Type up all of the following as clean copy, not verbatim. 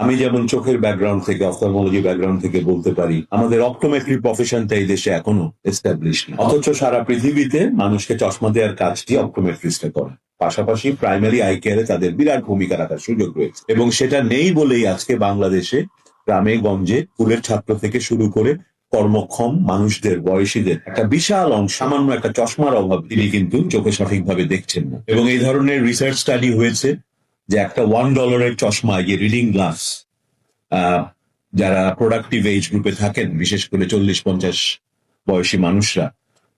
আমি যেমন চোখের ব্যাকগ্রাউন্ড থেকে, অফথলমোলজি ব্যাকগ্রাউন্ড থেকে বলতে পারি, আমাদের অপটোমেট্রি প্রফেশনটা এই দেশে এখনো এস্টাবলিশ না। অথচ সারা পৃথিবীতে মানুষকে চশমা দেওয়ার কাজটি অপটোমেট্রিস্টরা করে। পাশাপাশি প্রাইমারি আই কেয়ারে তাদের বিরাট ভূমিকা রাখার সুযোগ রয়েছে, এবং সেটা নেই বলেই আজকে বাংলাদেশে গ্রামে গঞ্জে স্কুলের ছাত্র থেকে শুরু করে কর্মক্ষম মানুষদের, বয়সীদের একটা বিশাল অংশ সামান্য একটা চশমার অভাব তিনি কিন্তু চোখে সঠিকভাবে দেখছেন না। এবং এই ধরনের রিসার্চ স্টাডি হয়েছে যে একটা $1 চশমা, যে রিডিং গ্লাস, যারা প্রোডাক্টিভ এজ গ্রুপে থাকেন, বিশেষ করে 40-50 বয়সী মানুষরা,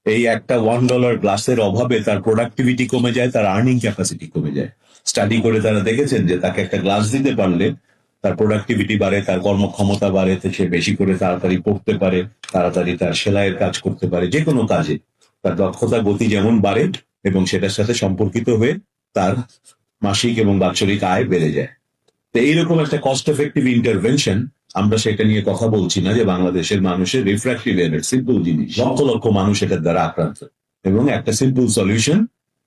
এই একটা $1 গ্লাসের অভাবে তার প্রোডাক্টিভিটি কমে যায়, তার আর্নিং ক্যাপাসিটি কমে যায়। স্টাডি করে তারা দেখেছেন যে তাকে একটা গ্লাস দিতে পারলে তার প্রোডাক্টিভিটি বাড়ে, তার কর্মক্ষমতা বাড়ে, সে বেশি করে তাড়াতাড়ি পড়তে পারে, তাড়াতাড়ি তার সেলাইয়ের কাজ করতে পারে, যে কোনো কাজে তার দক্ষতা গতি যেমন বাড়ে, এবং সেটার সাথে সম্পর্কিত হয়ে তার মাসিক এবং বাৎসরিক আয় বেড়ে যায়। তো এইরকম একটা কস্ট এফেক্টিভ ইন্টারভেনশন, আমরা সেটা নিয়ে কথা বলছি না যে বাংলাদেশের মানুষের রিফ্র্যাক্টিভ এরর, সিম্পল জিনিস, লক্ষ লক্ষ মানুষ এটার দ্বারা আক্রান্ত, এবং একটা সিম্পল সলিউশন,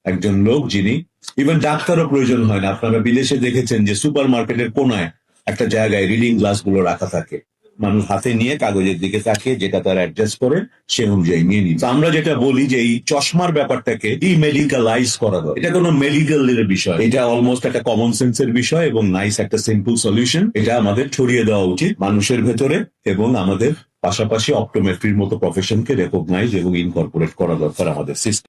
একজন লোক যিনি, ইভেন ডাক্তারও প্রয়োজন হয় না। আপনারা বিদেশে দেখেছেন যে সুপার মার্কেটের কোনায় একটা জায়গায় রিডিং গ্লাস গুলো রাখা থাকে, মানুষ হাতে নিয়ে কাগজের দিকে তাকিয়ে যেটা তার অ্যাডজাস্ট করে সে অনুযায়ী নিয়ে নিই। আমরা যেটা বলি যে এই চশমার ব্যাপারটাকে ডিমেডিক্যালাইজ করা দরকার। এটা কোনো মেডিকেল এর বিষয়, এটা অলমোস্ট একটা কমন সেন্সের বিষয়, এবং নাইস একটা সিম্পল সলিউশন। এটা আমাদের ছড়িয়ে দেওয়া উচিত মানুষের ভেতরে, এবং আমাদের পাশাপাশি অপটোমেট্রির মতো প্রফেশনকে রেকগনাইজ এবং ইনকর্পোরেট করা দরকার আমাদের সিস্টেম।